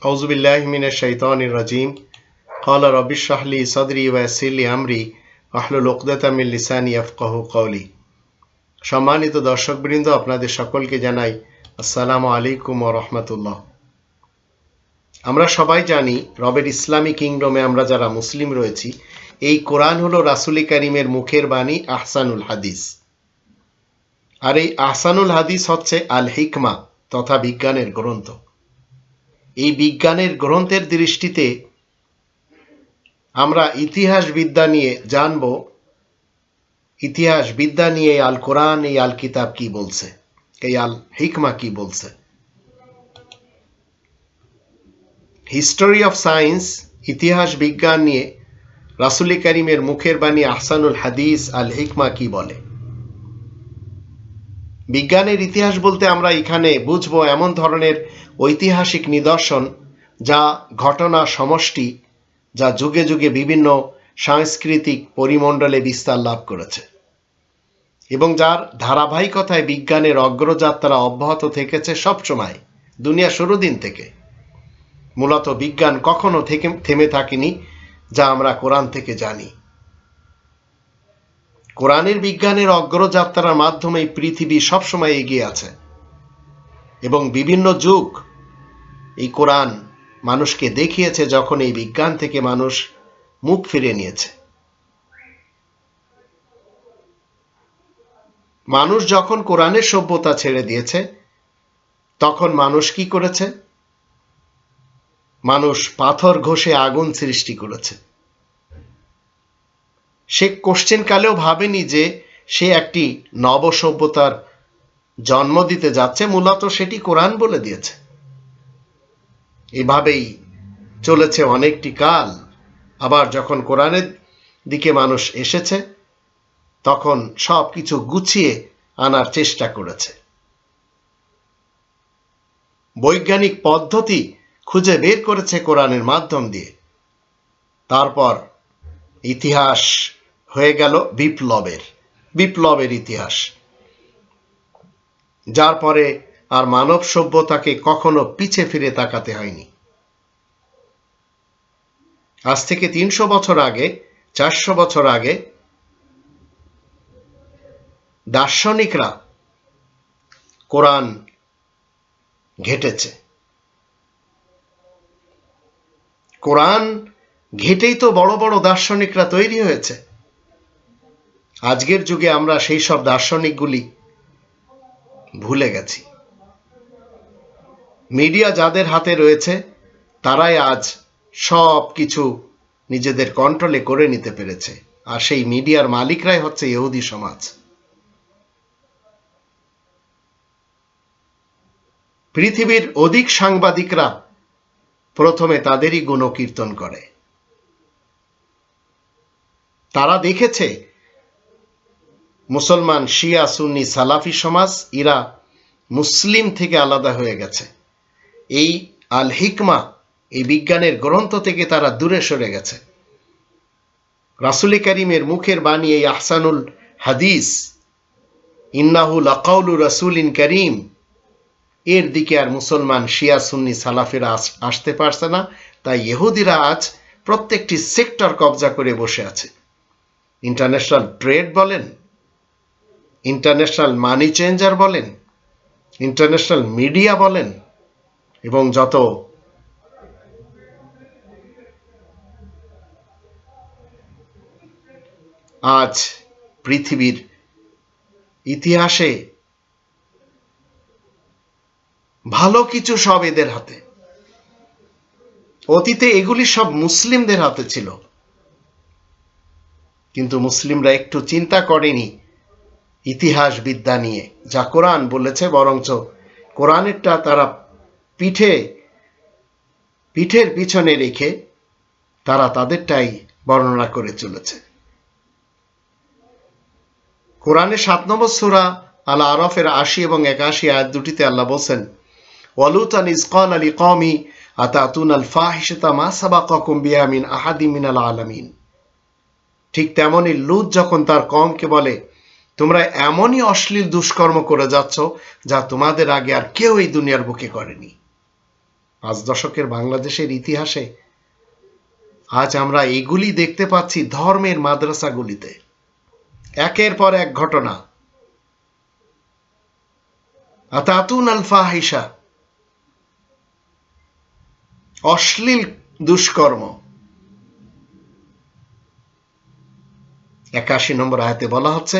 আউযু বিল্লাহি মিনাশ শাইতানির রাজিম। ক্বালা রাব্বি ইশরাহ লি সাদরি ওয়া ইয়াসসির লি আমরি ওয়াহলুল উকদাতাম মিন লিসানি ইয়াফকাহু কওলি। সম্মানিত দর্শকবৃন্দ, আপনাদের সকলকে জানাই আসসালামু আলাইকুম ওয়া রাহমাতুল্লাহ। আমরা সবাই জানি, রবের ইসলামী কিংডমে আমরা যারা মুসলিম রয়েছি, এই কোরআন হলো রাসূল কারীমের মুখের বাণী, আহসানুল হাদিস। আর এই আহসানুল হাদিস হচ্ছে আল হিকমা তথা বিজ্ঞানের গ্রন্থ। এই বিজ্ঞানের গ্রন্থের দৃষ্টিতে আমরা ইতিহাস বিদ্যা নিয়ে জানব, ইতিহাস বিদ্যা নিয়ে আল কোরআন, এই আল কিতাব কি বলছে, এই আল হিকমা কি বলছে। হিস্টোরি অফ সায়েন্স, ইতিহাস বিজ্ঞান নিয়ে রাসূল কারীমের মুখের বাণী আহসানুল হাদিস আল হিকমা কি বলে। বিজ্ঞানের ইতিহাস বলতে আমরা এখানে বুঝবো এমন ধরনের ঐতিহাসিক নিদর্শন যা ঘটনা সমষ্টি, যা যুগে যুগে বিভিন্ন সাংস্কৃতিক পরিমণ্ডলে বিস্তার লাভ করেছে এবং যার ধারাবাহিকতায় বিজ্ঞানের অগ্রযাত্রা অব্যাহত থেকেছে সবসময়, দুনিয়া শুরু দিন থেকে। মূলত বিজ্ঞান কখনো থেমে থাকেনি, যা আমরা কোরআন থেকে জানি। কোরআনের বিজ্ঞানের অগ্রযাত্রার মাধ্যমে পৃথিবী সবসময় এগিয়ে আছে এবং বিভিন্ন যুগ এই কোরআন মানুষকে দেখিয়েছে যখন এই বিজ্ঞান থেকে মানুষ মুখ ফিরে নিয়েছে। মানুষ যখন কোরআনের সভ্যতা ছেড়ে দিয়েছে, তখন মানুষ কি করেছে? মানুষ পাথর ঘষে আগুন সৃষ্টি করেছে। সে কোশ্চেন কালেও ভাবেনি যে সে একটি নব সভ্যতার জন্ম দিতে যাচ্ছে, মূলত সেটি কোরআন বলে দিয়েছে। এভাবেই চলেছে অনেকটি কাল। আবার যখন কোরআনের দিকে মানুষ এসেছে, তখন সব কিছু গুছিয়ে আনার চেষ্টা করেছে। বৈজ্ঞানিক পদ্ধতি খুঁজে বের করেছে কোরআনের মাধ্যম দিয়ে। তারপর ইতিহাস হয়ে গেল বিপ্লবের ইতিহাস, যার পরে আর মানব সভ্যতাকে কখনো পিছে ফিরে তাকাতে হয়নি। আজ থেকে 300 বছর আগে, 400 বছর আগে দার্শনিকরা কোরআন ঘেটেছে। কোরআন ঘেটেই তো বড় বড় দার্শনিকরা তৈরি হয়েছে। আজকের যুগে আমরা সেই সব দার্শনিকগুলি ভুলে গেছি। মিডিয়া যাদের হাতে রয়েছে, তারাই আজ সব কিছু নিজেদের কন্ট্রোলে করে নিতে পেরেছে। আর সেই মিডিয়ার মালিকরাই হচ্ছে ইহুদি সমাজ। পৃথিবীর অধিক সাংবাদিকরা প্রথমে তাদেরই গুণকীর্তন করে। তারা দেখেছে মুসলমান, শিয়া, সুন্নি, সালাফি সমাজ এরা মুসলিম থেকে আলাদা হয়ে গেছে। এই আল হিকমা, এই বিজ্ঞানের গ্রন্থ থেকে তারা দূরে সরে গেছে। রাসূল কারীমের মুখের বাণী এই আহসানুল হাদিস, ইন্নাহু লাকাউলু রাসূলিন কারীম, এর দিকে আর মুসলমান, শিয়া, সুন্নি, সালাফিরা আসতে পারছে না। তাই ইহুদিরা আজ প্রত্যেকটি সেক্টর কবজা করে বসে আছে। ইন্টারন্যাশনাল ট্রেড বলেন, ইন্টারন্যাশনাল মানি চেঞ্জার বলেন, ইন্টারন্যাশনাল মিডিয়া বলেন, এবং যত আজ পৃথিবীর ইতিহাসে ভালো কিছু সব এদের হাতে। অতীতে এগুলি সব মুসলিমদের হাতে ছিল, কিন্তু মুসলিমরা একটু চিন্তা করেনি ইতিহাস বিদ্যা নিয়ে, যা কোরআন বলেছে। বরঞ্চ কোরআনেরটা তারা পিঠের পিছনে রেখে তারা তাদেরটাই বর্ণনা করে চলেছে। কোরআনের 7 নম্বর সূরা আল আরাফের 80 এবং 81 আয়াত দুটিতে আল্লাহ বলছেন, ওয়ালুতান ইয ক্বালা লিকওমি আতাতুনাল ফাহিশাতা মা সাবাকাকুম বিহা মিন আহাদিম মিনাল আলামিন। ঠিক তেমনি লূত যখন তার কওমকে বলে, তোমরা এমনই অশ্লীল দুষ্কর্ম করে যাচ্ছ যা তোমাদের আগে আর কেউ এই দুনিয়ার বুকে করেনি। 5 দশকের বাংলাদেশের ইতিহাসে আজ আমরা এগুলি দেখতে পাচ্ছি ধর্মের মাদ্রাসাগুলিতে। একের পর এক ঘটনা। আতাতুন আল ফাহিশা, অশ্লীল দুষ্কর্ম। 81 নম্বর আয়াতে বলা হচ্ছে,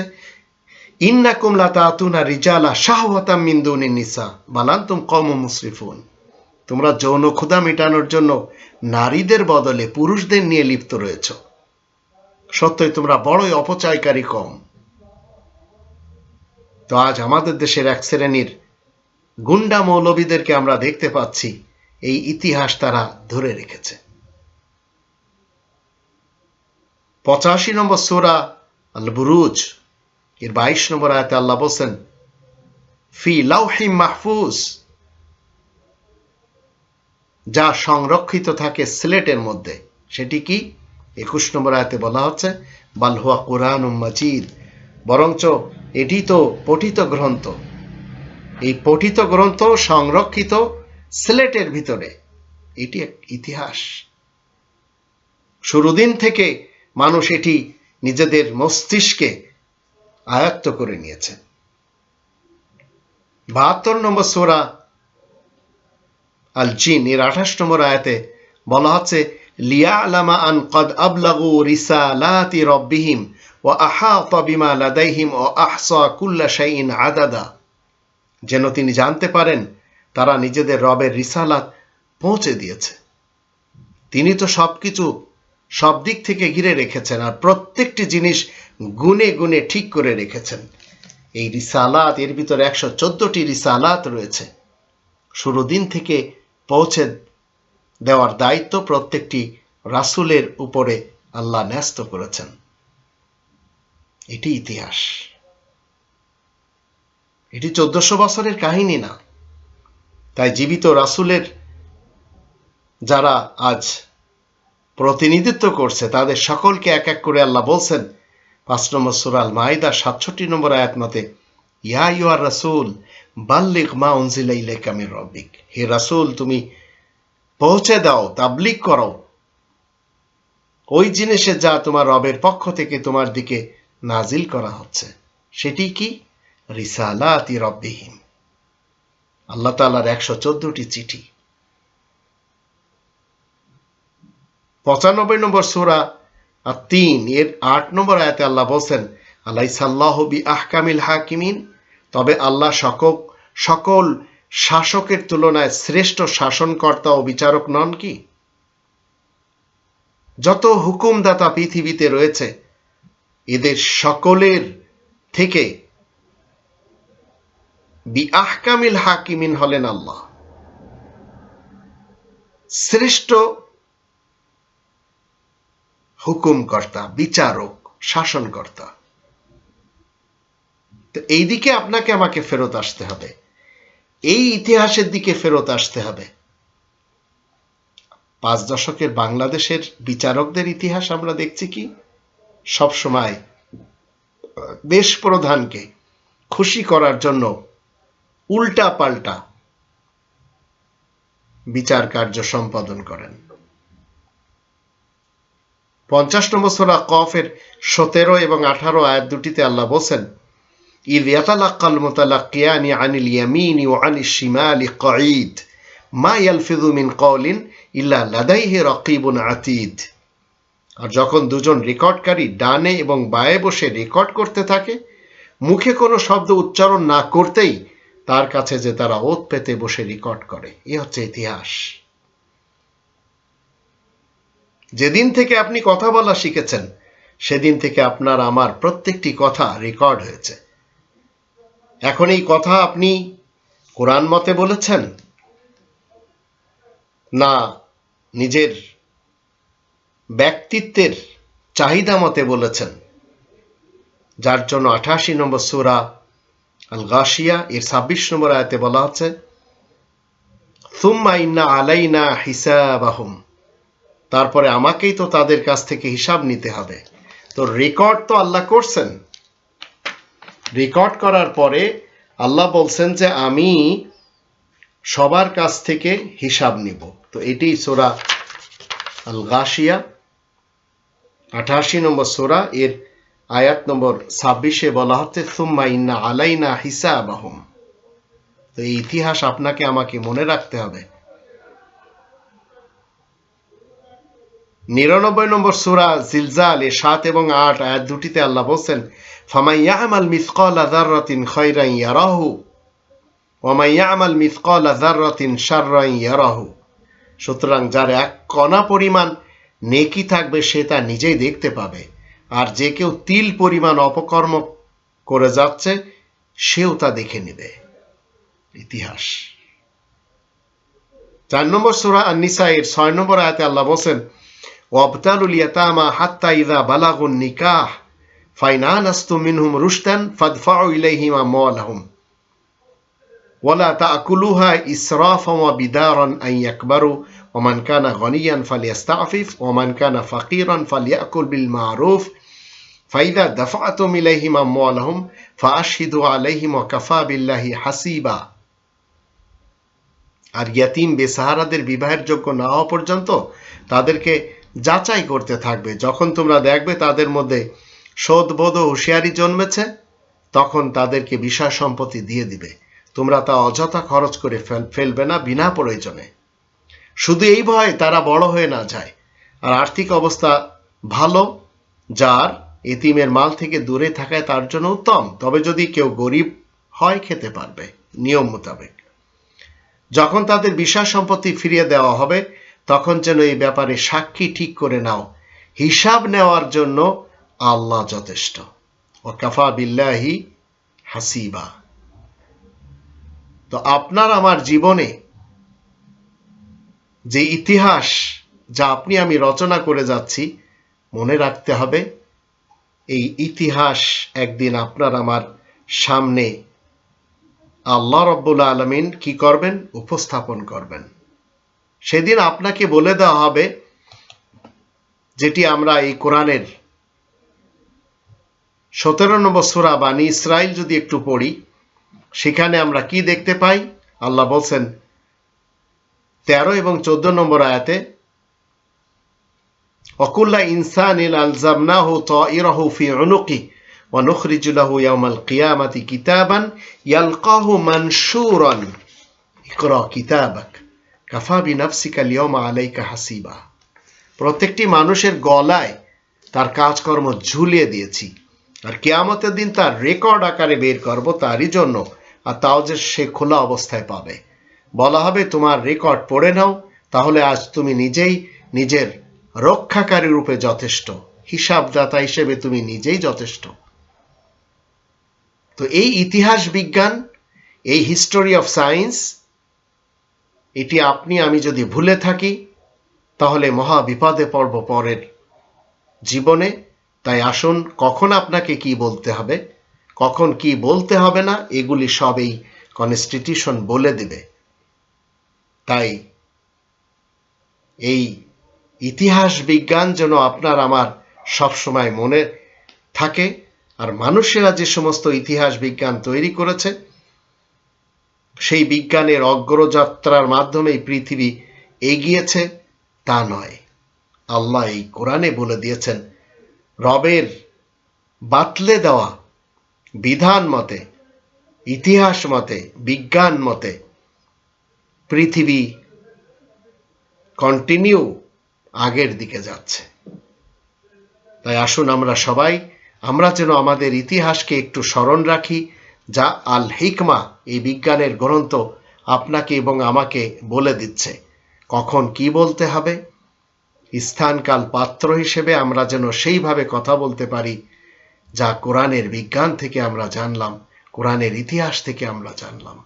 ইন্নাকুম লাতাতুনা রিজালা শাহওয়াতাম মিন দুনিন নিসা বাল আনতুম কওমুম মুসরিফুন। তোমরা যৌন ক্ষুধা মেটানোর জন্য নারীদের বদলে পুরুষদের নিয়ে লিপ্ত রয়েছ। সত্যই তোমরা বড়ই অপচয়কারী কম। তো আজ আমাদের দেশের এক শ্রেণীর গুন্ডা মৌলবীদেরকে আমরা দেখতে পাচ্ছি এই ইতিহাস তারা ধরে রেখেছে। 85 নম্বর সূরা আল বুরুজ এর 22 নম্বর আয়াতে আল্লাহ বলেন, ফি লাউহিম মাহফুজ, যা সংরক্ষিত থাকে স্লেটের মধ্যে। সেটি কি? 21 নম্বর আয়াতে বলা হচ্ছে, বাল হুয়া কুরআনুম মাজিদ, বরঞ্চ এটি তো পঠিত গ্রন্থ। এই পঠিত গ্রন্থ সংরক্ষিত স্লেটের ভিতরে। এটি এক ইতিহাস। শুরুদিন থেকে মানুষ এটি নিজেদের মস্তিষ্কে আয়ত্ত করে নিয়েছে। 72 নম্বর সূরা আল জিন এর 28 নম্বর আয়াতে বলা হচ্ছে, লিয়ালামা আন কদ আবলাগু রিসালাতি রাব্বিহিম ওয়া আহাতা বিমা লাদাইহিম ওয়া আহসা কুল্লা শাইইন আদাদা। যেন তিনি জানতে পারেন তারা নিজেদের রবের রিসালাত পৌঁছে দিয়েছে। তিনি তো সবকিছু সব দিক থেকে ঘিরে রেখেছেন আর প্রত্যেকটি জিনিস গুনে গুনে ঠিক করে রেখেছেন। এই রিসালাত, এর ভিতরে 114টি রিসালাত রয়েছে। শুরুদিন থেকে পৌঁছে দেওয়ার দায়িত্ব প্রত্যেকটি রাসূলের উপরে আল্লাহ ন্যস্ত করেছেন। এটি ইতিহাস। এটি 1400 বছরের কাহিনী না। তাই জীবিত রাসূলের যারা আজ প্রতিনিধিত্ব করছে তাদের সকলকে এক এক করে আল্লাহ বলছেন 5 নম্বর সূরা আল মাইদা 67 নম্বর আয়াত মতে, ইয়া আইয়ুহার রাসূল বাল্লিগ মা উনজিলা ইলাইকা মির রাব্বিক। হে রাসূল, তুমি পৌঁছে দাও, তাবলীগ করো ওই জিনিসে যা তোমার রবের পক্ষ থেকে তোমার দিকে নাজিল করা হচ্ছে। সেটি কি? রিসালাতি রাব্বিহিম, আল্লাহ তাআলার 114টি চিঠি। 95 নম্বর সূরা আত-তিন এর 8 নম্বর আয়াতে আল্লাহ বলেন, আলাইসাল্লাহু বিআহকামিল হাকিমিন, তবে আল্লাহ সকল শাসকের তুলনায় শ্রেষ্ঠ শাসনকর্তা ও বিচারক নন কি? যত হুকুমদাতা পৃথিবীতে রয়েছে এদের সকলের থেকে বিআহকামিল হাকিমিন হলেন আল্লাহ, শ্রেষ্ঠ হুকুমকর্তা, বিচারক, শাসনকর্তা। তো এই দিকে আপনাকে আমাকে ফেরত আসতে হবে, এই ইতিহাসের দিকে ফেরত আসতে হবে। 5 দশকের বাংলাদেশের বিচারকদের ইতিহাস আমরা দেখছি কি সব সময় দেশ প্রধানকে খুশি করার জন্য উল্টা পাল্টা বিচার কার্য সম্পাদন করেন। 50 নম্বর সূরা কফের 17 এবং 18 আয়াত দুটিতে আল্লাহ বলেন, ইয ইয়াতালাক্কাল মুতালাক্কিয়ানি আনিল ইয়ামিনি ওয়া আনিশ শিমালি কঈদ মা ইয়ালফিযু মিন কওলিন ইল্লা লাদাইহি রাকীবুন আতীদ। আর যখন দুজন রেকর্ডকারী ডানে এবং বায়ে বসে রেকর্ড করতে থাকে, মুখে কোনো শব্দ উচ্চারণ না করতেই তার কাছে যে তারা ওত পেতে বসে রেকর্ড করে। এ হচ্ছে ইতিহাস। যেদিন থেকে আপনি কথা বলা শিখেছেন সেদিন থেকে আপনার আমার প্রত্যেকটি কথা রেকর্ড হয়েছে। এখন এই কথা আপনি কোরআন মতে বলেছেন না নিজের ব্যক্তিত্বের চাহিদা মতে বলেছেন, যার জন্য 88 নম্বর সূরা আল গাশিয়া এর 26 নম্বর আয়াতে বলা হচ্ছে, সুম্মা ইন্না আলাইনা হিসাবাহুম, তারপরে আমাকেই তো তাদের কাছ থেকে হিসাব নিতে হবে। তো রেকর্ড তো আল্লাহ করছেন, রেকর্ড করার পরে আল্লাহ বলছেন যে আমি সবার কাছ থেকে হিসাব নিব। তো এটি সূরা আল গাশিয়া 88 নম্বর সূরা, এর আয়াত নম্বর 26-এ বলা হচ্ছে সুম্মা ইন্না আলাইনা হিসাবাহুম। তো এই ইতিহাস আপনাকে আমাকে মনে রাখতে হবে। 99 নম্বর সূরা জিলজাল এর 7 এবং 8 আয়াত দুটিতে আল্লাহ বলছেন ফামান ইয়ামাল মিসকালা যাররাতিন খায়রান ইয়ারাহু ওয়া মান ইয়ামাল মিসকালা যাররাতিন শাররান ইয়ারাহু। সুতরাং যার এক কণা পরিমাণ নেকি থাকবে সে তা নিজেই দেখতে পাবে, আর যে কেউ তিল পরিমাণ অপকর্ম করে যাচ্ছে সেও তা দেখে নেবে। ইতিহাস। 4 নম্বর সূরা আন-নিসা এর 6 নম্বর আয়াতে আল্লাহ বলেন ওয়াবতালুল ইয়াতামা হাত্তা ইযা বালাগুন নিকাহ ফাইন আনাস্তুম মিনহুম রুশদান ফাদফাউ ইলাইহিম আমওয়ালাহুম ওয়ালা তাকুলুহা ইসরাফান ওয়া বিদারান আন ইয়াকবারু ওয়া মান কানা গনিয়ান ফালিয়াস্তাফিফ ওয়া মান কানা ফাকিরান ফালিয়াকুল বিল মারুফ ফাইদা দাফাতুম ইলাইহিম আমওয়ালাহুম ফাআশহিদু আলাইহিম ওয়া কাফা বিল্লাহি হাসিবা। আর ইয়াতিম বেসাহারাদের বিবাহের যোগ্য না হওয়া পর্যন্ত তাদেরকে যাচাই করতে থাকবে। যখন তোমরা দেখবে তাদের মধ্যে সদবোধ ও হুঁশিয়ারি জন্মেছে তখন তাদেরকে বিষয় সম্পত্তি দিয়ে দিবে। তোমরা তা অযথা খরচ করে ফেলবে না বিনা প্রয়োজনে, শুধু এই ভয়ে তারা বড় হয়ে না যায়। আর আর্থিক অবস্থা ভালো যার, এতিমের মাল থেকে দূরে থাকায় তার জন্য উত্তম। তবে যদি কেউ গরিব হয় খেতে পারবে নিয়ম মোতাবেক। যখন তাদের বিষয় সম্পত্তি ফিরিয়ে দেওয়া হবে তখন যেন এই ব্যাপারে সাক্ষী ঠিক করে নাও। হিসাব নেওয়ার জন্য আল্লাহ যথেষ্ট। ওয়া কাফা বিল্লাহি হাসিবা। তো আপনার আমার জীবনে যে ইতিহাস যা আপনি আমি রচনা করে যাচ্ছি, মনে রাখতে হবে এই ইতিহাস একদিন আপনার আমার সামনে আল্লাহ রাব্বুল আলামিন কি করবেন? উপস্থাপন করবেন। সেদিন আপনাকে বলে দেওয়া হবে, যেটি আমরা এই কোরআনের 17 নম্বর সূরা বানী ইসরাইল যদি একটু পড়ি, সেখানে আমরা কি দেখতে পাই? আল্লাহ বলছেন 13 এবং 14 নম্বর আয়াতে ওয়াকুল্লা ইনসানিন আলজামনাহু তাইরাহু ফি উনুকি ওয়া নুখরিজু লাহু ইয়াওমাল কিয়ামাতি কিতাবান ইয়ালকাহু মানশুরান ইকরা কিতাবাক কাফা বিনাফসিকা আল-ইয়াওমা আলাইকা হাসিবা। প্রত্যেকটি মানুষের গলায় তার কাজকর্ম ঝুলিয়ে দিয়েছি, আর কিয়ামতের দিন তার রেকর্ড আকারে বের করব তারই জন্য, আর তাও যে সে খোলা অবস্থায় পাবে। বলা হবে তোমার রেকর্ড পড়ে নাও, তাহলে আজ তুমি নিজেই নিজের রক্ষাকারী রূপে যথেষ্ট, হিসাবদাতা হিসেবে তুমি নিজেই যথেষ্ট। তো এই ইতিহাস বিজ্ঞান, এই হিস্টোরি অফ সায়েন্স, এটি আপনি আমি যদি ভুলে থাকি তাহলে মহা বিপদে পড়ব পরের জীবনে। তাই আসুন, কখন আপনাকে কি বলতে হবে, কখন কি বলতে হবে না, এগুলি সবই কনস্টিটিউশন বলে দেবে। তাই এই ইতিহাস বিজ্ঞান যেন আপনার আমার সবসময় মনে থাকে। আর মানুষেরা যে সমস্ত ইতিহাস বিজ্ঞান তৈরি করেছে, সেই বিজ্ঞানের অগ্রযাত্রার মাধ্যমেই পৃথিবী এগিয়েছে তা নয়। আল্লাহ এই কোরআনে বলে দিয়েছেন, রবের বাতলে দেওয়া বিধান মতে, ইতিহাস মতে, বিজ্ঞান মতে পৃথিবী কন্টিনিউ আগের দিকে যাচ্ছে। তাই আসুন আমরা যেন আমাদের ইতিহাসকে একটু স্মরণ রাখি, যা আল হিকমা এই বিজ্ঞানের গ্রন্থ আপনাকে এবং আমাকে বলে দিচ্ছে কখন কি বলতে হবে। স্থানকাল পাত্র হিসেবে আমরা যেন সেইভাবে কথা বলতে পারি যা কোরআনের বিজ্ঞান থেকে আমরা জানলাম, কোরআনের ইতিহাস থেকে আমরা জানলাম।